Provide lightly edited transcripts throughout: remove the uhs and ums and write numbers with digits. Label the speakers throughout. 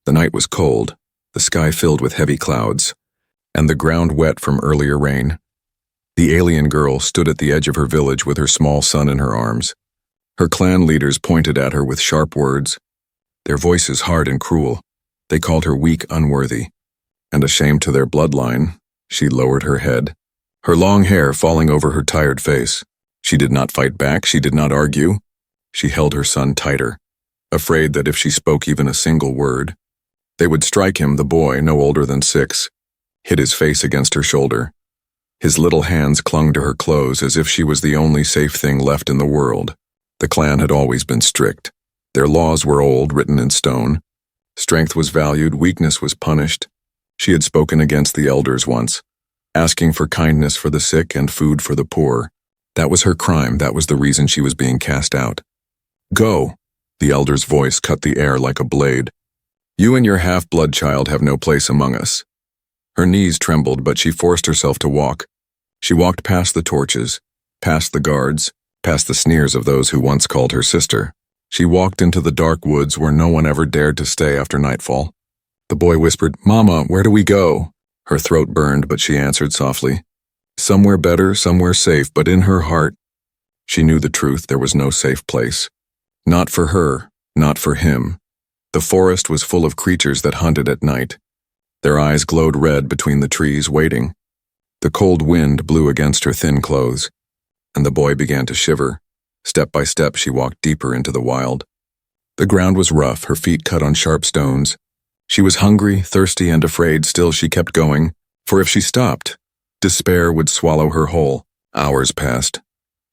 Speaker 1: The night was cold, the sky filled with heavy clouds, and the ground wet from earlier rain. The alien girl stood at the edge of her village with her small son in her arms. Her clan leaders pointed at her with sharp words, their voices hard and cruel. They called her weak, unworthy. And ashamed to their bloodline, she lowered her head, her long hair falling over her tired face. She did not fight back, she did not argue. She held her son tighter, afraid that if she spoke even a single word, they would strike him. The boy, no older than 6, hid his face against her shoulder. His little hands clung to her clothes as if she was the only safe thing left in the world. The clan had always been strict. Their laws were old, written in stone. Strength was valued, weakness was punished. She had spoken against the elders once, asking for kindness for the sick and food for the poor. That was her crime, that was the reason she was being cast out. Go! The elder's voice cut the air like a blade. You and your half-blood child have no place among us. Her knees trembled, but she forced herself to walk. She walked past the torches, past the guards, past the sneers of those who once called her sister. She walked into the dark woods where no one ever dared to stay after nightfall. The boy whispered, "Mama, where do we go?" Her throat burned, but she answered softly, "Somewhere better, somewhere safe," but in her heart, she knew the truth. There was no safe place. Not for her, not for him. The forest was full of creatures that hunted at night. Their eyes glowed red between the trees, waiting. The cold wind blew against her thin clothes, and the boy began to shiver. Step by step, she walked deeper into the wild. The ground was rough, her feet cut on sharp stones. She was hungry, thirsty, and afraid. Still she kept going, for if she stopped, despair would swallow her whole. Hours passed.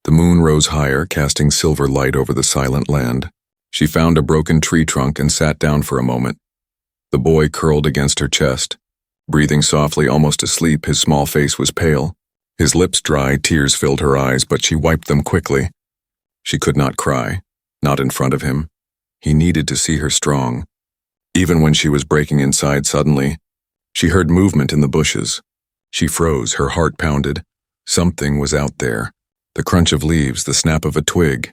Speaker 1: The moon rose higher, casting silver light over the silent land. She found a broken tree trunk and sat down for a moment. The boy curled against her chest, breathing softly, almost asleep. His small face was pale. His lips dry, tears filled her eyes, but she wiped them quickly. She could not cry, not in front of him. He needed to see her strong. Even when she was breaking inside suddenly, she heard movement in the bushes. She froze, her heart pounded. Something was out there. The crunch of leaves, the snap of a twig.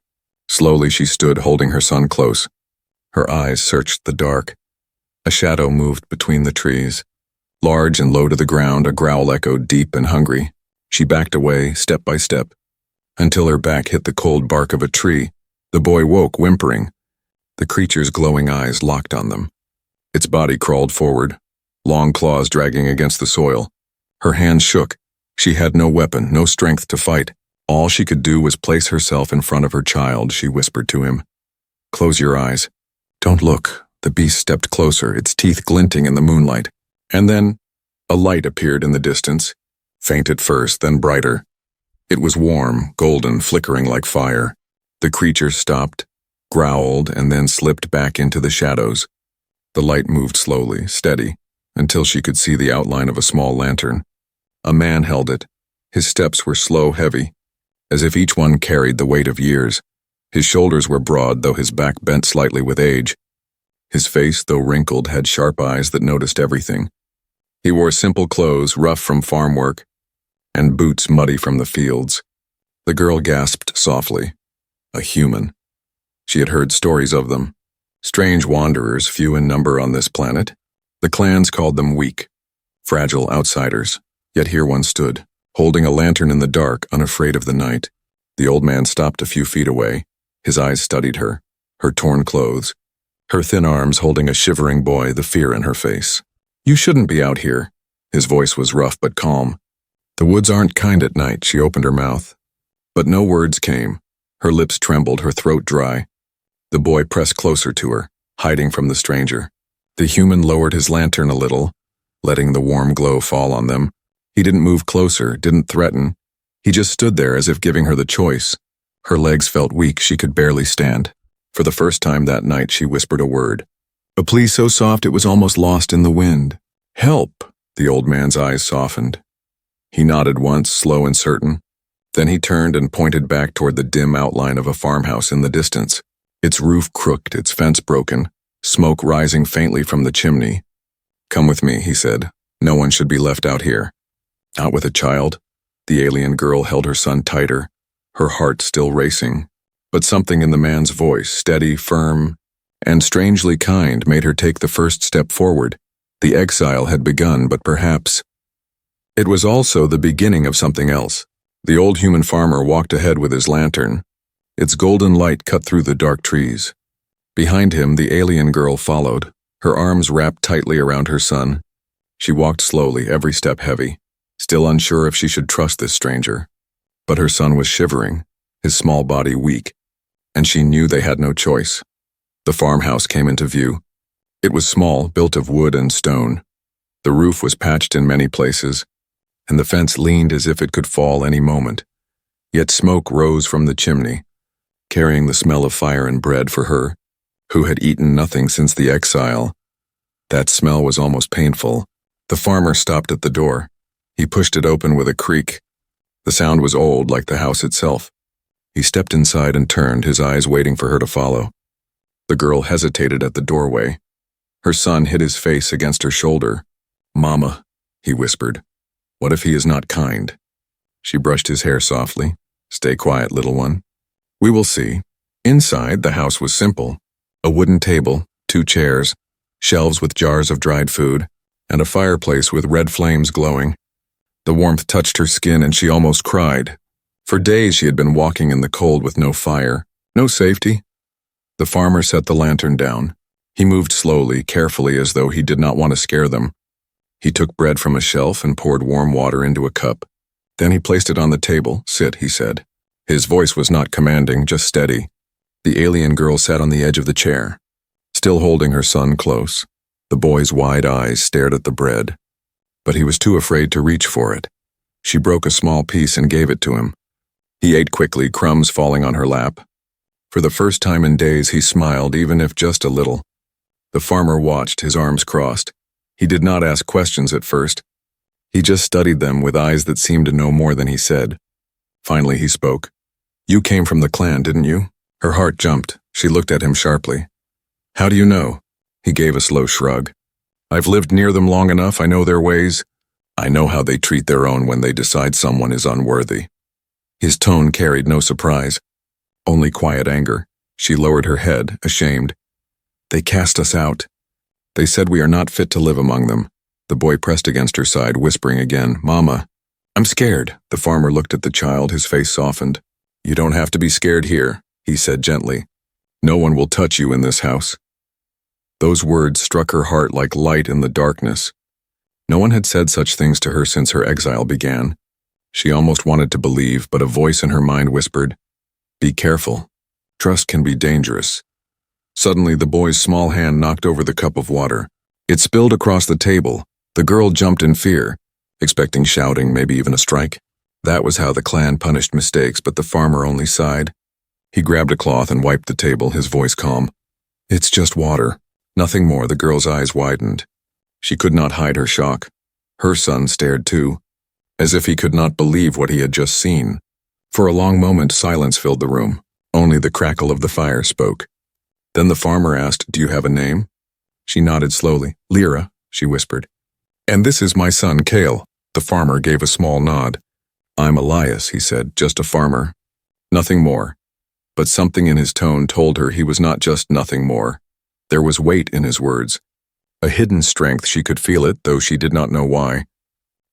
Speaker 1: Slowly she stood, holding her son close. Her eyes searched the dark. A shadow moved between the trees. Large and low to the ground, a growl echoed deep and hungry. She backed away, step by step, until her back hit the cold bark of a tree. The boy woke, whimpering. The creature's glowing eyes locked on them. Its body crawled forward, long claws dragging against the soil. Her hands shook. She had no weapon, no strength to fight. All she could do was place herself in front of her child. She whispered to him, "Close your eyes. Don't look." The beast stepped closer, its teeth glinting in the moonlight. And then, a light appeared in the distance, faint at first, then brighter. It was warm, golden, flickering like fire. The creature stopped, growled, and then slipped back into the shadows. The light moved slowly, steady, until she could see the outline of a small lantern. A man held it. His steps were slow, heavy, as if each one carried the weight of years. His shoulders were broad, though his back bent slightly with age. His face, though wrinkled, had sharp eyes that noticed everything. He wore simple clothes, rough from farm work, and boots muddy from the fields. The girl gasped softly. A human. She had heard stories of them. Strange wanderers, few in number on this planet. The clans called them weak, fragile outsiders. Yet here one stood, holding a lantern in the dark, unafraid of the night. The old man stopped a few feet away. His eyes studied her, her torn clothes, her thin arms holding a shivering boy, the fear in her face. "You shouldn't be out here." His voice was rough but calm. "The woods aren't kind at night." She opened her mouth, but no words came. Her lips trembled, her throat dry. The boy pressed closer to her, hiding from the stranger. The human lowered his lantern a little, letting the warm glow fall on them. He didn't move closer, didn't threaten. He just stood there as if giving her the choice. Her legs felt weak, she could barely stand. For the first time that night, she whispered a word. A plea so soft it was almost lost in the wind. "Help!" The old man's eyes softened. He nodded once, slow and certain. Then he turned and pointed back toward the dim outline of a farmhouse in the distance. Its roof crooked, its fence broken, smoke rising faintly from the chimney. "Come with me," he said. "No one should be left out here." Not with a child. The alien girl held her son tighter, her heart still racing. But something in the man's voice, steady, firm, and strangely kind, made her take the first step forward. The exile had begun, but perhaps it was also the beginning of something else. The old human farmer walked ahead with his lantern. Its golden light cut through the dark trees. Behind him, the alien girl followed, her arms wrapped tightly around her son. She walked slowly, every step heavy, still unsure if she should trust this stranger. But her son was shivering, his small body weak, and she knew they had no choice. The farmhouse came into view. It was small, built of wood and stone. The roof was patched in many places, and the fence leaned as if it could fall any moment. Yet smoke rose from the chimney, carrying the smell of fire and bread for her, who had eaten nothing since the exile. That smell was almost painful. The farmer stopped at the door. He pushed it open with a creak. The sound was old, like the house itself. He stepped inside and turned, his eyes waiting for her to follow. The girl hesitated at the doorway. Her son hid his face against her shoulder. "Mama," he whispered. "What if he is not kind?" She brushed his hair softly. "Stay quiet, little one. We will see." Inside, the house was simple. A wooden table, 2 chairs, shelves with jars of dried food, and a fireplace with red flames glowing. The warmth touched her skin and she almost cried. For days she had been walking in the cold with no fire, no safety. The farmer set the lantern down. He moved slowly, carefully, as though he did not want to scare them. He took bread from a shelf and poured warm water into a cup. Then he placed it on the table. "Sit," he said. His voice was not commanding, just steady. The alien girl sat on the edge of the chair, still holding her son close. The boy's wide eyes stared at the bread, but he was too afraid to reach for it. She broke a small piece and gave it to him. He ate quickly, crumbs falling on her lap. For the first time in days, he smiled, even if just a little. The farmer watched, his arms crossed. He did not ask questions at first. He just studied them with eyes that seemed to know more than he said. Finally, he spoke. "You came from the clan, didn't you?" Her heart jumped. She looked at him sharply. "How do you know?" He gave a slow shrug. "I've lived near them long enough. I know their ways. I know how they treat their own when they decide someone is unworthy." His tone carried no surprise, only quiet anger. She lowered her head, ashamed. "They cast us out. They said we are not fit to live among them." The boy pressed against her side, whispering again, "Mama, I'm scared." The farmer looked at the child, his face softened. "You don't have to be scared here," he said gently. "No one will touch you in this house." Those words struck her heart like light in the darkness. No one had said such things to her since her exile began. She almost wanted to believe, but a voice in her mind whispered, "Be careful. Trust can be dangerous." Suddenly, the boy's small hand knocked over the cup of water. It spilled across the table. The girl jumped in fear, expecting shouting, maybe even a strike. That was how the clan punished mistakes, but the farmer only sighed. He grabbed a cloth and wiped the table, his voice calm. "It's just water. Nothing more." The girl's eyes widened. She could not hide her shock. Her son stared too, as if he could not believe what he had just seen. For a long moment, silence filled the room. Only the crackle of the fire spoke. Then the farmer asked, "Do you have a name?" She nodded slowly. "Lyra," she whispered. "And this is my son, Kale." The farmer gave a small nod. "I'm Elias," he said, "just a farmer. Nothing more." But something in his tone told her he was not just nothing more. There was weight in his words. A hidden strength. She could feel it, though she did not know why.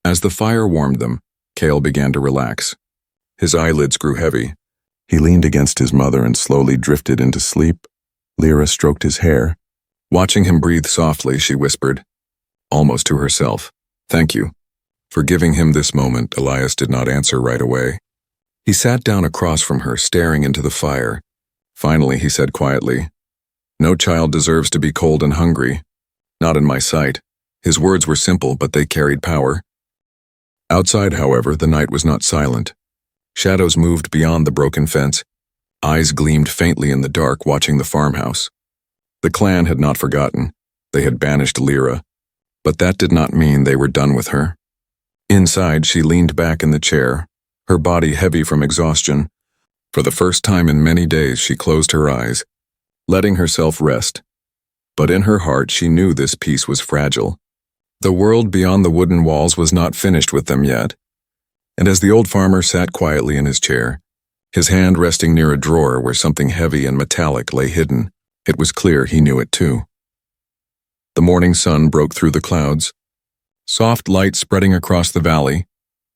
Speaker 1: As the fire warmed them, Kale began to relax. His eyelids grew heavy. He leaned against his mother and slowly drifted into sleep. Lyra stroked his hair. Watching him breathe softly, she whispered, almost to herself, "Thank you for giving him this moment." Elias did not answer right away. He sat down across from her, staring into the fire. Finally, he said quietly, "No child deserves to be cold and hungry. Not in my sight." His words were simple, but they carried power. Outside, however, the night was not silent. Shadows moved beyond the broken fence. Eyes gleamed faintly in the dark, watching the farmhouse. The clan had not forgotten. They had banished Lyra, but that did not mean they were done with her. Inside, she leaned back in the chair, her body heavy from exhaustion. For the first time in many days, she closed her eyes, letting herself rest. But in her heart, she knew this peace was fragile. The world beyond the wooden walls was not finished with them yet. And as the old farmer sat quietly in his chair, his hand resting near a drawer where something heavy and metallic lay hidden, It was clear he knew it too. The morning sun broke through the clouds. Soft light spreading across the valley.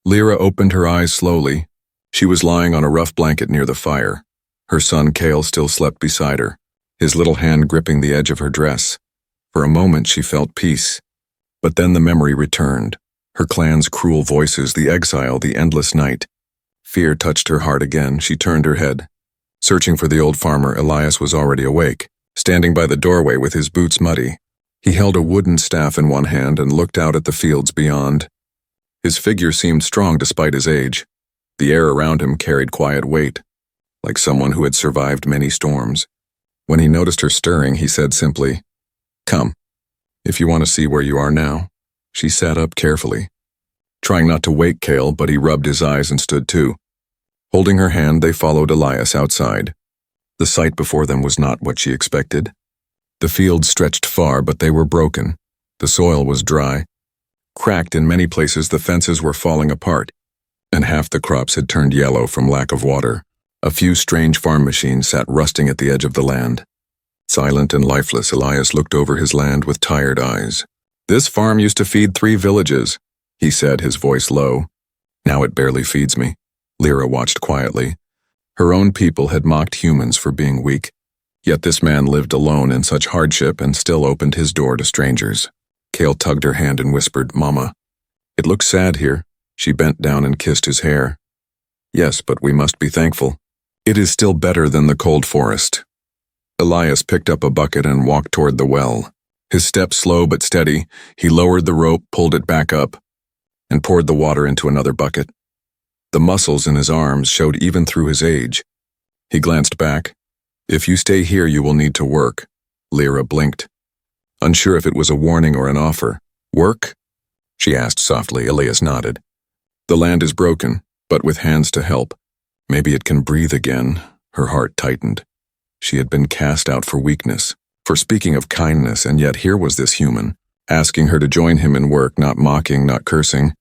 Speaker 1: Lyra opened her eyes slowly. She was lying on a rough blanket near the fire. Her son Cale still slept beside her, his little hand gripping the edge of her dress. For a moment she felt peace. But then the memory returned. Her clan's cruel voices, the exile, the endless night. Fear touched her heart again. She turned her head. Searching for the old farmer, Elias was already awake, standing by the doorway with his boots muddy. He held a wooden staff in one hand and looked out at the fields beyond. His figure seemed strong despite his age. The air around him carried quiet weight, like someone who had survived many storms. When he noticed her stirring, he said simply, "Come, if you want to see where you are now." She sat up carefully, trying not to wake Cale, but he rubbed his eyes and stood too. Holding her hand, they followed Elias outside. The sight before them was not what she expected. The fields stretched far, but they were broken. The soil was dry. Cracked in many places, the fences were falling apart, and half the crops had turned yellow from lack of water. A few strange farm machines sat rusting at the edge of the land. Silent and lifeless, Elias looked over his land with tired eyes. "This farm used to feed 3 villages," he said, his voice low. "Now it barely feeds me." Lyra watched quietly. Her own people had mocked humans for being weak. Yet this man lived alone in such hardship and still opened his door to strangers. Cale tugged her hand and whispered, "Mama, it looks sad here." She bent down and kissed his hair. "Yes, but we must be thankful. It is still better than the cold forest." Elias picked up a bucket and walked toward the well. His steps slow but steady, he lowered the rope, pulled it back up, and poured the water into another bucket. The muscles in his arms showed even through his age. He glanced back. "If you stay here, you will need to work." Lyra blinked, unsure if it was a warning or an offer. "Work?" she asked softly. Elias nodded. "The land is broken, but with hands to help. Maybe it can breathe again." Her heart tightened. She had been cast out for weakness, for speaking of kindness, and yet here was this human, asking her to join him in work, not mocking, not cursing,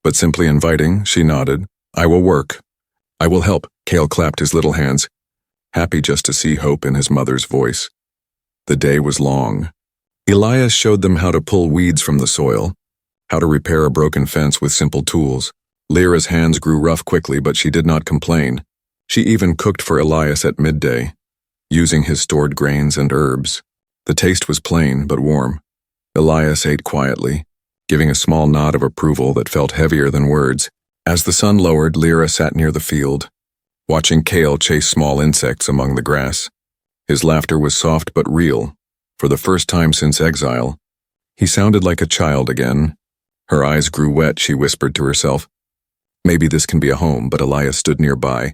Speaker 1: but simply inviting. She nodded. "I will work. I will help." Cale clapped his little hands, happy just to see hope in his mother's voice. The day was long. Elias showed them how to pull weeds from the soil, how to repair a broken fence with simple tools. Lyra's hands grew rough quickly, but she did not complain. She even cooked for Elias at midday, using his stored grains and herbs. The taste was plain but warm. Elias ate quietly, giving a small nod of approval that felt heavier than words. As the sun lowered, Lyra sat near the field, watching Cale chase small insects among the grass. His laughter was soft but real. For the first time since exile, he sounded like a child again. Her eyes grew wet. She whispered to herself, "Maybe this can be a home," but Elias stood nearby,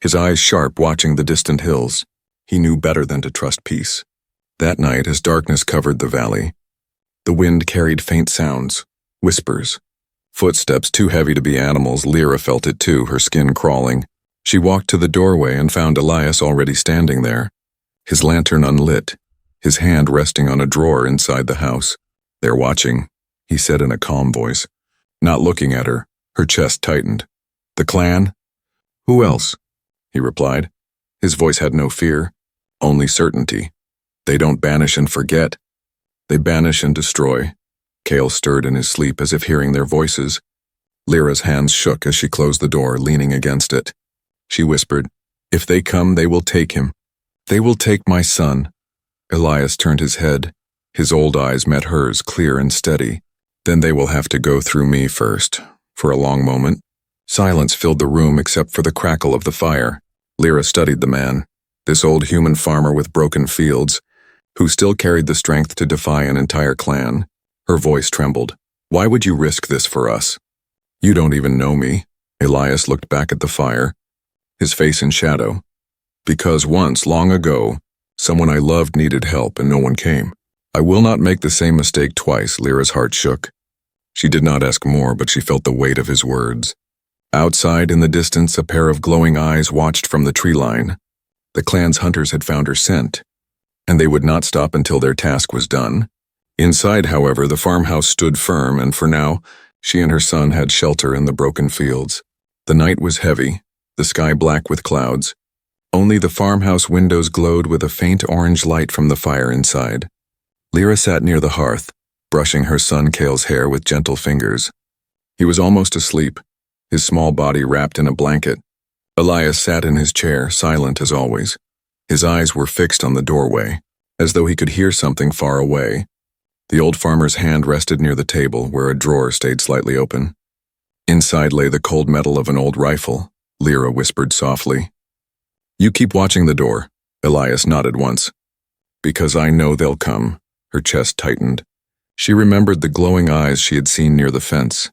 Speaker 1: his eyes sharp, watching the distant hills. He knew better than to trust peace. That night, as darkness covered the valley, the wind carried faint sounds, whispers, footsteps too heavy to be animals. Lyra felt it too, her skin crawling. She walked to the doorway and found Elias already standing there, his lantern unlit, his hand resting on a drawer inside the house. "They're watching," he said in a calm voice, not looking at her. Her chest tightened. "The clan?" "Who else?" he replied. His voice had no fear, only certainty. "They don't banish and forget. They banish and destroy." Cale stirred in his sleep as if hearing their voices. Lyra's hands shook as she closed the door, leaning against it. She whispered, "If they come, they will take him. They will take my son." Elias turned his head. His old eyes met hers, clear and steady. "Then they will have to go through me first." For a long moment, silence filled the room except for the crackle of the fire. Lyra studied the man, this old human farmer with broken fields, who still carried the strength to defy an entire clan. Her voice trembled. "Why would you risk this for us? You don't even know me." Elias looked back at the fire, his face in shadow. "Because once, long ago, someone I loved needed help and no one came. I will not make the same mistake twice." Lyra's heart shook. She did not ask more, but she felt the weight of his words. Outside in the distance, a pair of glowing eyes watched from the tree line. The clan's hunters had found her scent, and they would not stop until their task was done. Inside, however, the farmhouse stood firm, and for now, she and her son had shelter in the broken fields. The night was heavy, the sky black with clouds, Only the farmhouse windows glowed with a faint orange light from the fire inside. Lyra sat near the hearth, brushing her son Cale's hair with gentle fingers. He was almost asleep, his small body wrapped in a blanket. Elias sat in his chair, silent as always. His eyes were fixed on the doorway, as though he could hear something far away. The old farmer's hand rested near the table, where a drawer stayed slightly open. Inside lay the cold metal of an old rifle, Lyra whispered softly. "You keep watching the door," Elias nodded once. "Because I know they'll come." Her chest tightened. She remembered the glowing eyes she had seen near the fence.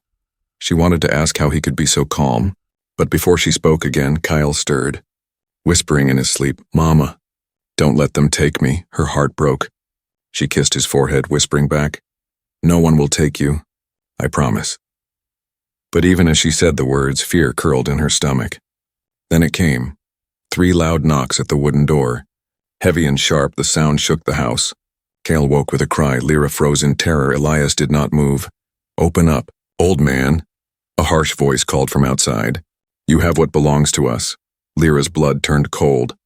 Speaker 1: She wanted to ask how he could be so calm, but before she spoke again, Kyle stirred, whispering in his sleep, "Mama, don't let them take me." Her heart broke. She kissed his forehead, whispering back, "No one will take you, I promise." But even as she said the words, fear curled in her stomach. Then it came. 3 loud knocks at the wooden door. Heavy and sharp, the sound shook the house. Cale woke with a cry. Lyra froze in terror. Elias did not move. "Open up, old man." A harsh voice called from outside. "You have what belongs to us." Lyra's blood turned cold.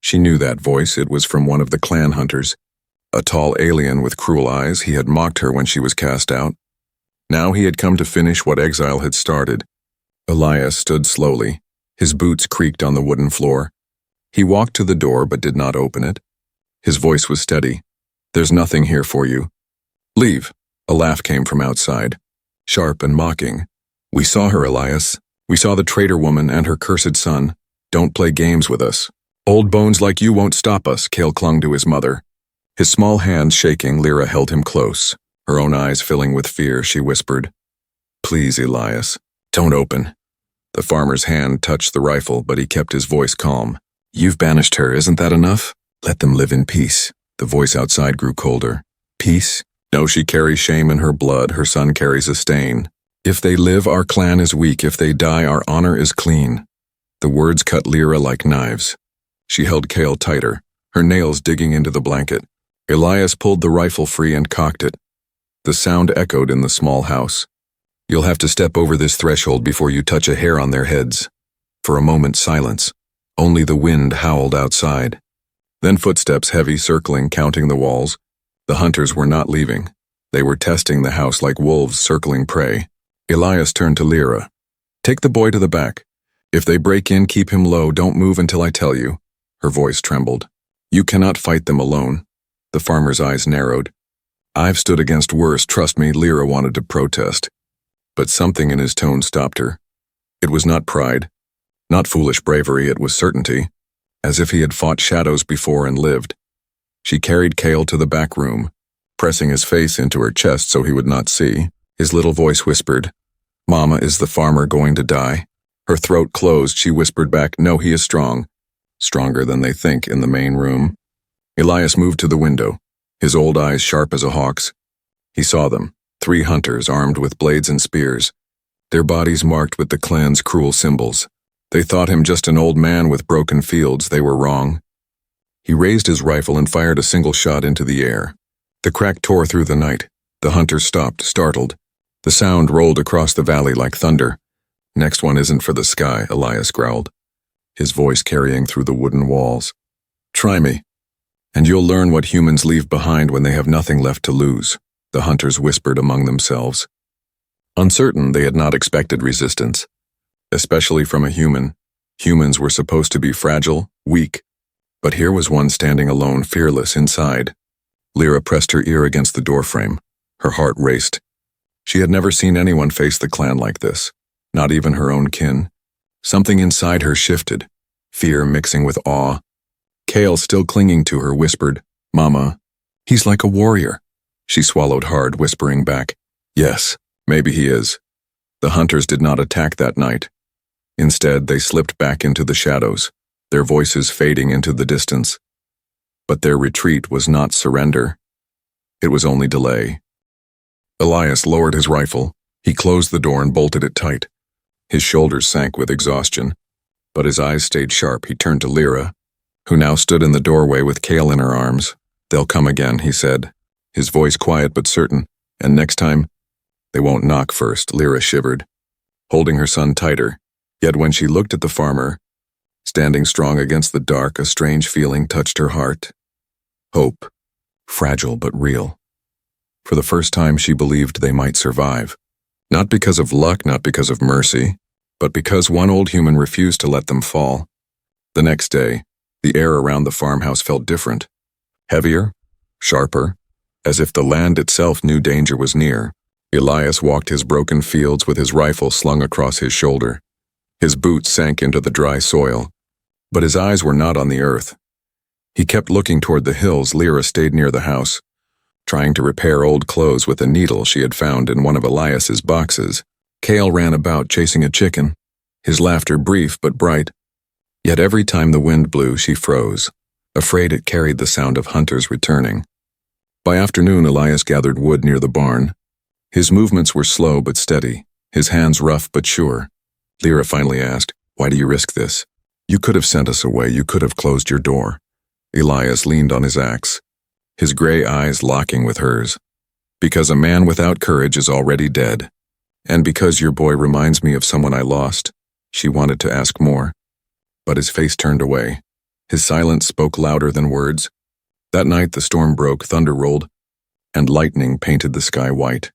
Speaker 1: She knew that voice. It was from one of the clan hunters. A tall alien with cruel eyes. He had mocked her when she was cast out. Now he had come to finish what exile had started. Elias stood slowly. His boots creaked on the wooden floor. He walked to the door but did not open it. His voice was steady. "There's nothing here for you. Leave." A laugh came from outside, sharp and mocking. "We saw her, Elias. We saw the traitor woman and her cursed son. Don't play games with us. Old bones like you won't stop us." Cale clung to his mother. His small hands shaking, Lyra held him close. Her own eyes filling with fear, she whispered, "Please, Elias, don't open." The farmer's hand touched the rifle, but he kept his voice calm. "You've banished her, isn't that enough? Let them live in peace." The voice outside grew colder. "Peace? No, she carries shame in her blood. Her son carries a stain. If they live, our clan is weak. If they die, our honor is clean." The words cut Lyra like knives. She held Cale tighter, her nails digging into the blanket. Elias pulled the rifle free and cocked it. The sound echoed in the small house. "You'll have to step over this threshold before you touch a hair on their heads." For a moment, silence. Only the wind howled outside. Then footsteps, heavy, circling, counting the walls. The hunters were not leaving. They were testing the house like wolves circling prey. Elias turned to Lyra. "Take the boy to the back. If they break in, keep him low. Don't move until I tell you." Her voice trembled. "You cannot fight them alone." The farmer's eyes narrowed. "I've stood against worse, trust me." Lyra wanted to protest, but something in his tone stopped her. It was not pride, not foolish bravery, it was certainty, as if he had fought shadows before and lived. She carried Cale to the back room, pressing his face into her chest so he would not see. His little voice whispered, "Mama, is the farmer going to die?" Her throat closed. She whispered back, "No, he is strong. Stronger than they think." In the main room, Elias moved to the window, his old eyes sharp as a hawk's. He saw them, 3 hunters armed with blades and spears, their bodies marked with the clan's cruel symbols. They thought him just an old man with broken fields. They were wrong. He raised his rifle and fired a single shot into the air. The crack tore through the night. The hunters stopped, startled. The sound rolled across the valley like thunder. "Next one isn't for the sky," Elias growled, his voice carrying through the wooden walls. "Try me, and you'll learn what humans leave behind when they have nothing left to lose," the hunters whispered among themselves. Uncertain, they had not expected resistance, especially from a human. Humans were supposed to be fragile, weak, but here was one standing alone, fearless inside. Lyra pressed her ear against the doorframe. Her heart raced. She had never seen anyone face the clan like this, not even her own kin. Something inside her shifted, fear mixing with awe. Cale, still clinging to her, whispered, "Mama, he's like a warrior." She swallowed hard, whispering back, "Yes, maybe he is." The hunters did not attack that night. Instead, they slipped back into the shadows, their voices fading into the distance. But their retreat was not surrender. It was only delay. Elias lowered his rifle. He closed the door and bolted it tight. His shoulders sank with exhaustion, but his eyes stayed sharp. He turned to Lyra, who now stood in the doorway with Cale in her arms. "They'll come again," he said, his voice quiet but certain. "And next time, they won't knock first." Lyra shivered, holding her son tighter. Yet when she looked at the farmer, Standing strong against the dark, a strange feeling touched her heart. Hope, fragile but real. For the first time, she believed they might survive. Not because of luck, not because of mercy, but because one old human refused to let them fall. The next day, the air around the farmhouse felt different. Heavier, sharper, as if the land itself knew danger was near. Elias walked his broken fields with his rifle slung across his shoulder. His boots sank into the dry soil, but his eyes were not on the earth. He kept looking toward the hills. Lyra stayed near the house, trying to repair old clothes with a needle she had found in one of Elias's boxes. Cale ran about chasing a chicken, his laughter brief but bright. Yet every time the wind blew, she froze, afraid it carried the sound of hunters returning. By afternoon, Elias gathered wood near the barn. His movements were slow but steady, his hands rough but sure. Lyra finally asked, "Why do you risk this? You could have sent us away, you could have closed your door." Elias leaned on his axe, his gray eyes locking with hers. "Because a man without courage is already dead. And because your boy reminds me of someone I lost." She wanted to ask more, but his face turned away. His silence spoke louder than words. That night the storm broke, thunder rolled, and lightning painted the sky white.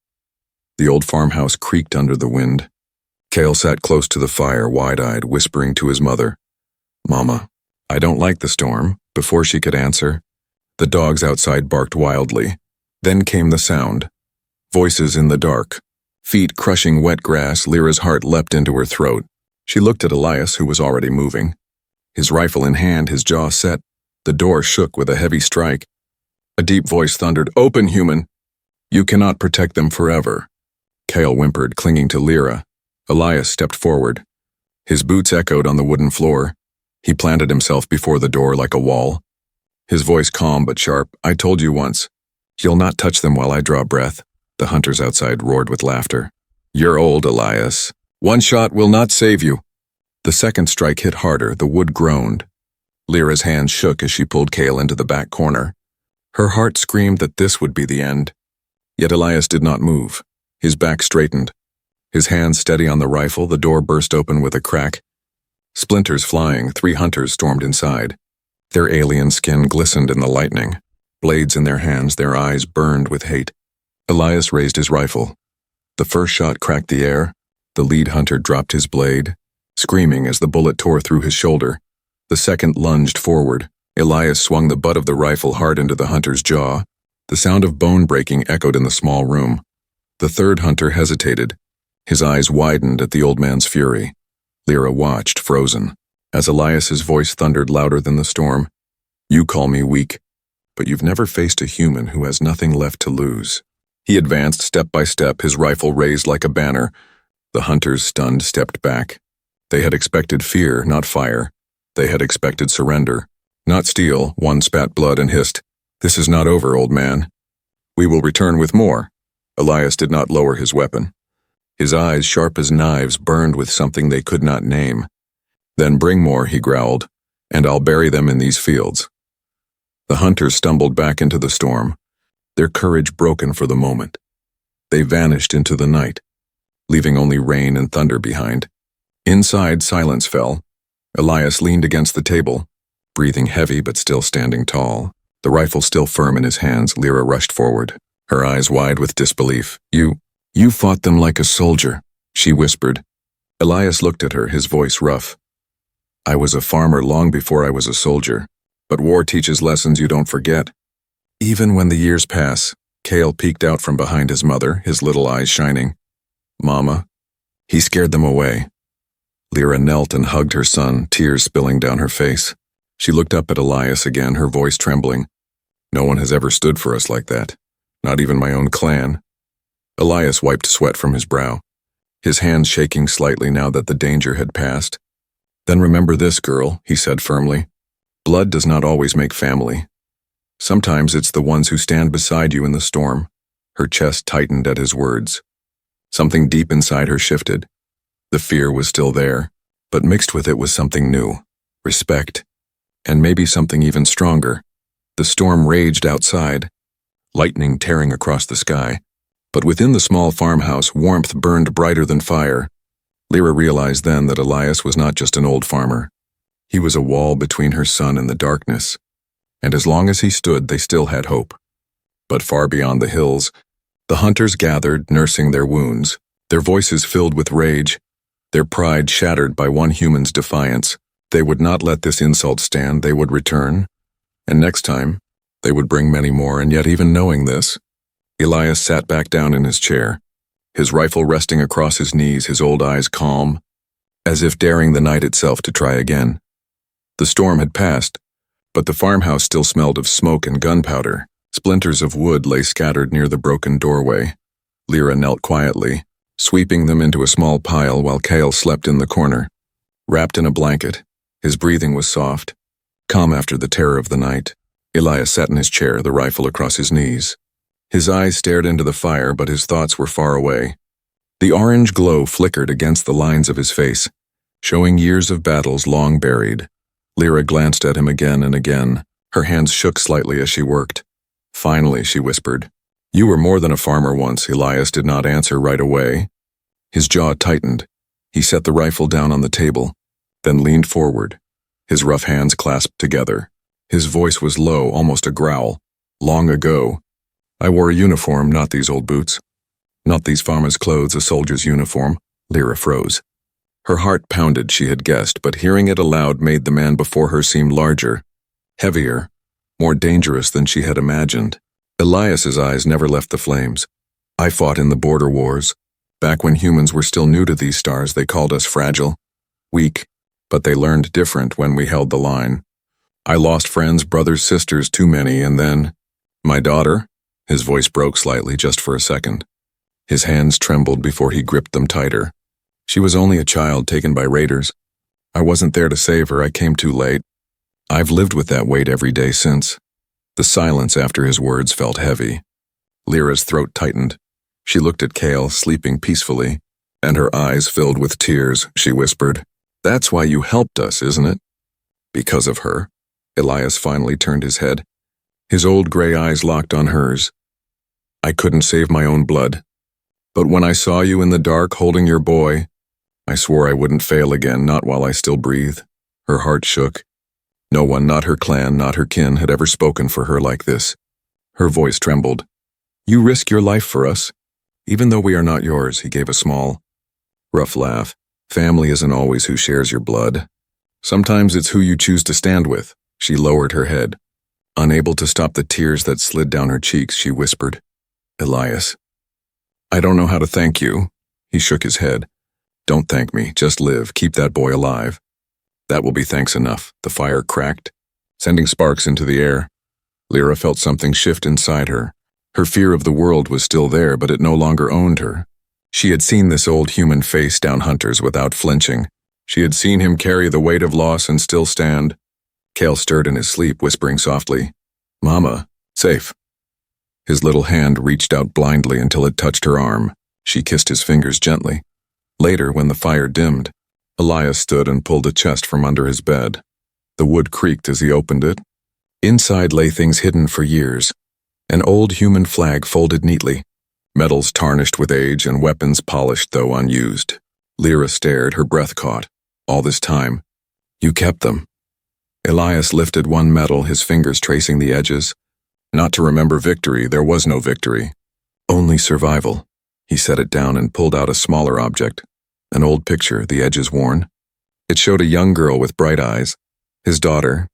Speaker 1: The old farmhouse creaked under the wind. Cale sat close to the fire, wide-eyed, whispering to his mother, "Mama, I don't like the storm." Before she could answer, the dogs outside barked wildly. Then came the sound. Voices in the dark. Feet crushing wet grass. Lyra's heart leapt into her throat. She looked at Elias, who was already moving. His rifle in hand, his jaw set. The door shook with a heavy strike. A deep voice thundered, "Open, human! You cannot protect them forever." Cale whimpered, clinging to Lyra. Elias stepped forward. His boots echoed on the wooden floor. He planted himself before the door like a wall. His voice calm but sharp, "I told you once. You'll not touch them while I draw breath." The hunters outside roared with laughter. "You're old, Elias. One shot will not save you." The second strike hit harder. The wood groaned. Lyra's hands shook as she pulled Cale into the back corner. Her heart screamed that this would be the end. Yet Elias did not move. His back straightened. His hands steady on the rifle, the door burst open with a crack. Splinters flying, 3 hunters stormed inside. Their alien skin glistened in the lightning. Blades in their hands, their eyes burned with hate. Elias raised his rifle. The first shot cracked the air. The lead hunter dropped his blade, screaming as the bullet tore through his shoulder. The second lunged forward. Elias swung the butt of the rifle hard into the hunter's jaw. The sound of bone breaking echoed in the small room. The third hunter hesitated. His eyes widened at the old man's fury. Lyra watched, frozen, as Elias's voice thundered louder than the storm. "You call me weak, but you've never faced a human who has nothing left to lose." He advanced step by step, his rifle raised like a banner. The hunters, stunned, stepped back. They had expected fear, not fire. They had expected surrender, not steel. One spat blood and hissed, "This is not over, old man. We will return with more." Elias did not lower his weapon. His eyes, sharp as knives, burned with something they could not name. "Then bring more," he growled, "and I'll bury them in these fields." The hunters stumbled back into the storm, their courage broken for the moment. They vanished into the night, leaving only rain and thunder behind. Inside, silence fell. Elias leaned against the table, breathing heavy but still standing tall. The rifle still firm in his hands, Lyra rushed forward, her eyes wide with disbelief. You fought them like a soldier," she whispered. Elias looked at her, his voice rough. "I was a farmer long before I was a soldier, but war teaches lessons you don't forget." Even when the years pass, Cale peeked out from behind his mother, his little eyes shining. "Mama." He scared them away. Lyra knelt and hugged her son, tears spilling down her face. She looked up at Elias again, her voice trembling. "No one has ever stood for us like that, not even my own clan." Elias wiped sweat from his brow, his hands shaking slightly now that the danger had passed. "Then remember this, girl," he said firmly. "Blood does not always make family. Sometimes it's the ones who stand beside you in the storm." Her chest tightened at his words. Something deep inside her shifted. The fear was still there, but mixed with it was something new, respect, and maybe something even stronger. The storm raged outside, lightning tearing across the sky. But within the small farmhouse, warmth burned brighter than fire. Lyra realized then that Elias was not just an old farmer. He was a wall between her son and the darkness, and as long as he stood, they still had hope. But far beyond the hills, the hunters gathered, nursing their wounds, their voices filled with rage, their pride shattered by one human's defiance. They would not let this insult stand. They would return, and next time, they would bring many more. And yet, even knowing this, Elias sat back down in his chair, his rifle resting across his knees, his old eyes calm, as if daring the night itself to try again. The storm had passed, but the farmhouse still smelled of smoke and gunpowder. Splinters of wood lay scattered near the broken doorway. Lyra knelt quietly, sweeping them into a small pile while Cale slept in the corner. Wrapped in a blanket, his breathing was soft, calm after the terror of the night. Elias sat in his chair, the rifle across his knees. His eyes stared into the fire, but his thoughts were far away. The orange glow flickered against the lines of his face, showing years of battles long buried. Lyra glanced at him again and again. Her hands shook slightly as she worked. Finally, she whispered, "You were more than a farmer once." Elias did not answer right away. His jaw tightened. He set the rifle down on the table, then leaned forward, his rough hands clasped together. His voice was low, almost a growl. "Long ago, I wore a uniform, not these old boots. Not these farmer's clothes, a soldier's uniform." Lyra froze. Her heart pounded, she had guessed, but hearing it aloud made the man before her seem larger, heavier, more dangerous than she had imagined. Elias's eyes never left the flames. "I fought in the border wars. Back when humans were still new to these stars, they called us fragile, weak, but they learned different when we held the line. I lost friends, brothers, sisters, too many, and then, my daughter," his voice broke slightly just for a second. His hands trembled before he gripped them tighter. "She was only a child taken by raiders. I wasn't there to save her. I came too late. I've lived with that weight every day since." The silence after his words felt heavy. Lyra's throat tightened. She looked at Cale, sleeping peacefully, and her eyes filled with tears. She whispered, "That's why you helped us, isn't it?" "Because of her." Elias finally turned his head. His old gray eyes locked on hers. "I couldn't save my own blood. But when I saw you in the dark holding your boy, I swore I wouldn't fail again, not while I still breathe." Her heart shook. No one, not her clan, not her kin, had ever spoken for her like this. Her voice trembled. "You risk your life for us, even though we are not yours." He gave a small, rough laugh. "Family isn't always who shares your blood. Sometimes it's who you choose to stand with." She lowered her head. Unable to stop the tears that slid down her cheeks, she whispered, "Elias, I don't know how to thank you." He shook his head. "Don't thank me, just live, keep that boy alive. That will be thanks enough." The fire cracked, sending sparks into the air. Lyra felt something shift inside her. Her fear of the world was still there, but it no longer owned her. She had seen this old human face down hunters without flinching. She had seen him carry the weight of loss and still stand. Cale stirred in his sleep, whispering softly, "Mama, safe." His little hand reached out blindly until it touched her arm. She kissed his fingers gently. Later, when the fire dimmed, Elias stood and pulled a chest from under his bed. The wood creaked as he opened it. Inside lay things hidden for years. An old human flag folded neatly, metals tarnished with age and weapons polished though unused. Lyra stared, her breath caught. "All this time, you kept them." Elias lifted one medal, his fingers tracing the edges. Not to remember victory, there was no victory. Only survival. He set it down and pulled out a smaller object. An old picture, the edges worn. It showed a young girl with bright eyes, his daughter.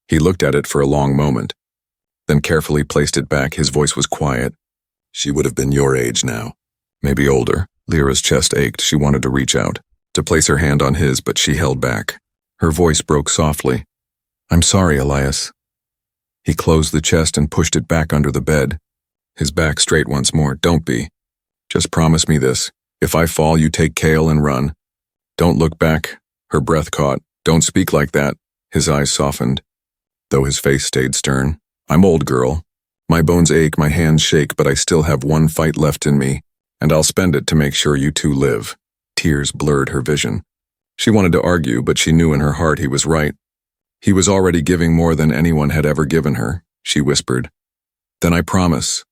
Speaker 1: He looked at it for a long moment, then carefully placed it back. His voice was quiet. "She would have been your age now, maybe older." Lyra's chest ached. She wanted to reach out, to place her hand on his, but she held back. Her voice broke softly. "I'm sorry, Elias." He closed the chest and pushed it back under the bed, his back straight once more. "Don't be. Just promise me this. If I fall, you take Cale and run. Don't look back." Her breath caught. "Don't speak like that." His eyes softened, though his face stayed stern. "I'm old, girl. My bones ache, my hands shake, but I still have one fight left in me, and I'll spend it to make sure you two live." Tears blurred her vision. She wanted to argue, but she knew in her heart he was right. He was already giving more than anyone had ever given her. She whispered, "Then I promise.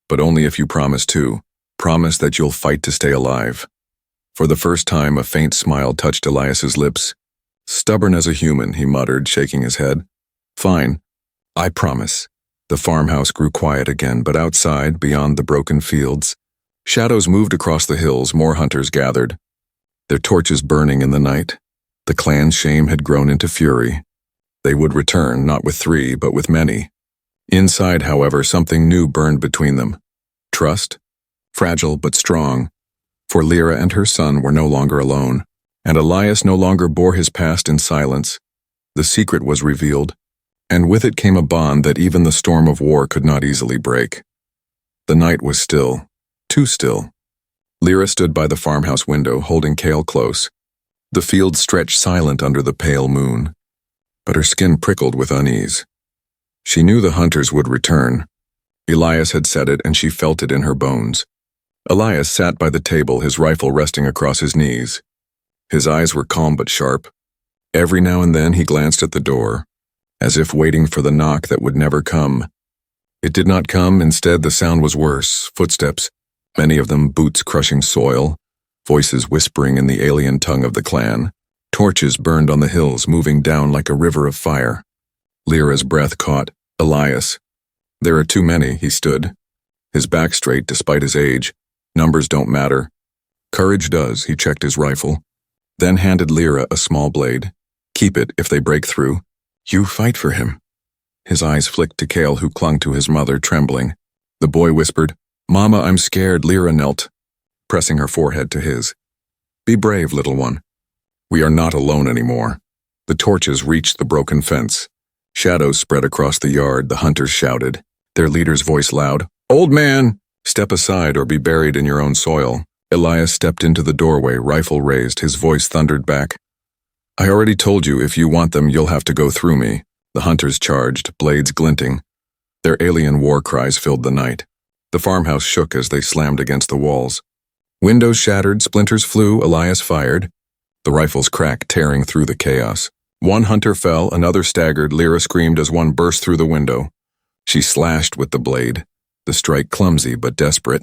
Speaker 1: But only if you promise too. Promise that you'll fight to stay alive." For the first time, a faint smile touched Elias's lips. Stubborn as a human, he muttered, shaking his head. Fine, I promise. The farmhouse grew quiet again, but outside, beyond the broken fields, shadows moved across the hills. More hunters gathered, their torches burning in the night. The clan's shame had grown into fury. They would return, not with 3, but with many. Inside, however, something new burned between them. Trust, fragile but strong, for Lyra and her son were no longer alone, and Elias no longer bore his past in silence. The secret was revealed, and with it came a bond that even the storm of war could not easily break. The night was still, too still. Lyra stood by the farmhouse window, holding Cale close. The field stretched silent under the pale moon, but her skin prickled with unease. She knew the hunters would return. Elias had said it, and she felt it in her bones. Elias sat by the table, his rifle resting across his knees. His eyes were calm but sharp. Every now and then he glanced at the door, as if waiting for the knock that would never come. It did not come. Instead, the sound was worse. Footsteps, many of them boots crushing soil, voices whispering in the alien tongue of the clan. Torches burned on the hills, moving down like a river of fire. Lyra's breath caught. Elias. There are too many, he stood, his back straight despite his age. Numbers don't matter. Courage does. He checked his rifle, then handed Lyra a small blade. Keep it if they break through. You fight for him. His eyes flicked to Cale, who clung to his mother, trembling. The boy whispered, Mama, I'm scared. Lyra knelt, pressing her forehead to his. Be brave, little one. We are not alone anymore. The torches reached the broken fence. Shadows spread across the yard. The hunters shouted, their leader's voice loud. Old man, step aside or be buried in your own soil. Elias stepped into the doorway, rifle raised. His voice thundered back. I already told you, if you want them, you'll have to go through me. The hunters charged, blades glinting. Their alien war cries filled the night. The farmhouse shook as they slammed against the walls. Windows shattered, splinters flew. Elias fired. The rifles cracked, tearing through the chaos. One hunter fell, another staggered. Lyra screamed as one burst through the window. She slashed with the blade, the strike clumsy but desperate.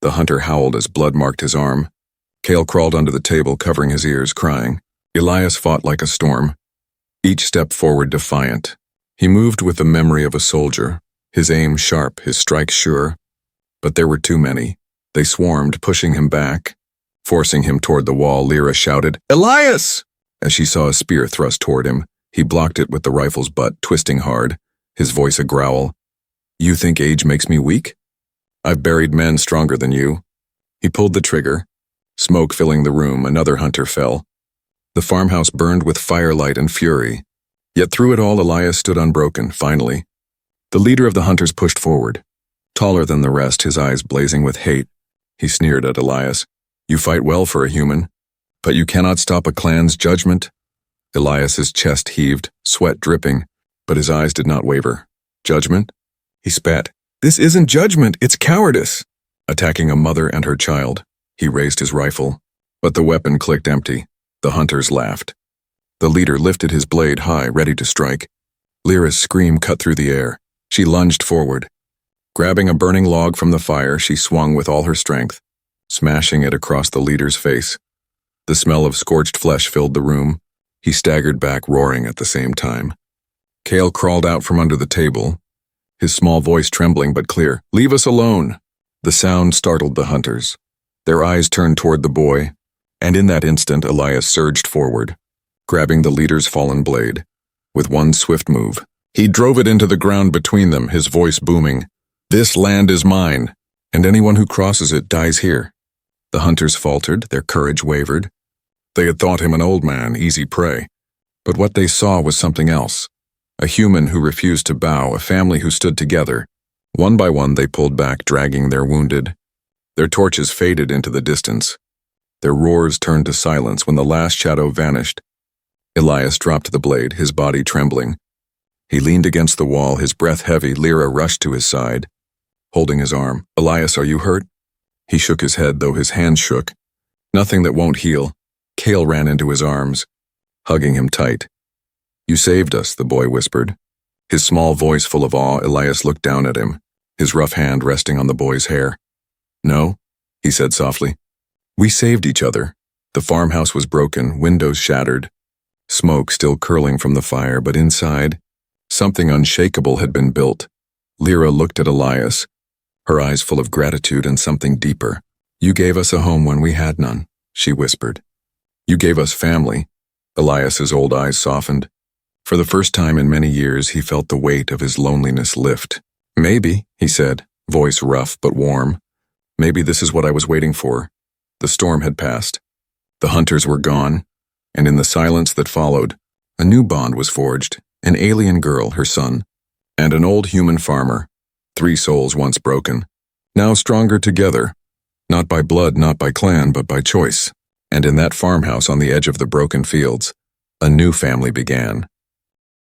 Speaker 1: The hunter howled as blood marked his arm. Cale crawled under the table, covering his ears, crying. Elias fought like a storm, each step forward defiant. He moved with the memory of a soldier, his aim sharp, his strike sure. But there were too many. They swarmed, pushing him back, forcing him toward the wall. Lyra shouted, Elias! As she saw a spear thrust toward him, he blocked it with the rifle's butt, twisting hard, his voice a growl. You think age makes me weak? I've buried men stronger than you. He pulled the trigger, smoke filling the room. Another hunter fell. The farmhouse burned with firelight and fury. Yet through it all, Elias stood unbroken, finally. The leader of the hunters pushed forward. Taller than the rest, his eyes blazing with hate, he sneered at Elias. You fight well for a human, but you cannot stop a clan's judgment. Elias's chest heaved, sweat dripping, but his eyes did not waver. Judgment? He spat. This isn't judgment, it's cowardice. Attacking a mother and her child. He raised his rifle, but the weapon clicked empty. The hunters laughed. The leader lifted his blade high, ready to strike. Lyra's scream cut through the air. She lunged forward. Grabbing a burning log from the fire, she swung with all her strength, smashing it across the leader's face. The smell of scorched flesh filled the room. He staggered back, roaring at the same time. Cale crawled out from under the table, his small voice trembling but clear. Leave us alone! The sound startled the hunters. Their eyes turned toward the boy, and in that instant Elias surged forward, grabbing the leader's fallen blade. With one swift move, he drove it into the ground between them, his voice booming. This land is mine, and anyone who crosses it dies here. The hunters faltered, their courage wavered. They had thought him an old man, easy prey. But what they saw was something else. A human who refused to bow, a family who stood together. One by one they pulled back, dragging their wounded. Their torches faded into the distance. Their roars turned to silence when the last shadow vanished. Elias dropped the blade, his body trembling. He leaned against the wall, his breath heavy. Lyra rushed to his side, holding his arm. Elias, are you hurt? He shook his head, though his hands shook. Nothing that won't heal. Cale ran into his arms, hugging him tight. You saved us, the boy whispered. His small voice full of awe. Elias looked down at him, his rough hand resting on the boy's hair. No, he said softly. We saved each other. The farmhouse was broken, windows shattered. smoke still curling from the fire, but inside, something unshakable had been built. Lyra looked at Elias, her eyes full of gratitude and something deeper. "You gave us a home when we had none," she whispered. "You gave us family." Elias's old eyes softened. For the first time in many years, he felt the weight of his loneliness lift. "Maybe," he said, voice rough but warm. "Maybe this is what I was waiting for." The storm had passed. The hunters were gone, and in the silence that followed, a new bond was forged, an alien girl, her son, and an old human farmer, 3 souls once broken, now stronger together, not by blood, not by clan, but by choice. And in that farmhouse on the edge of the broken fields, a new family began.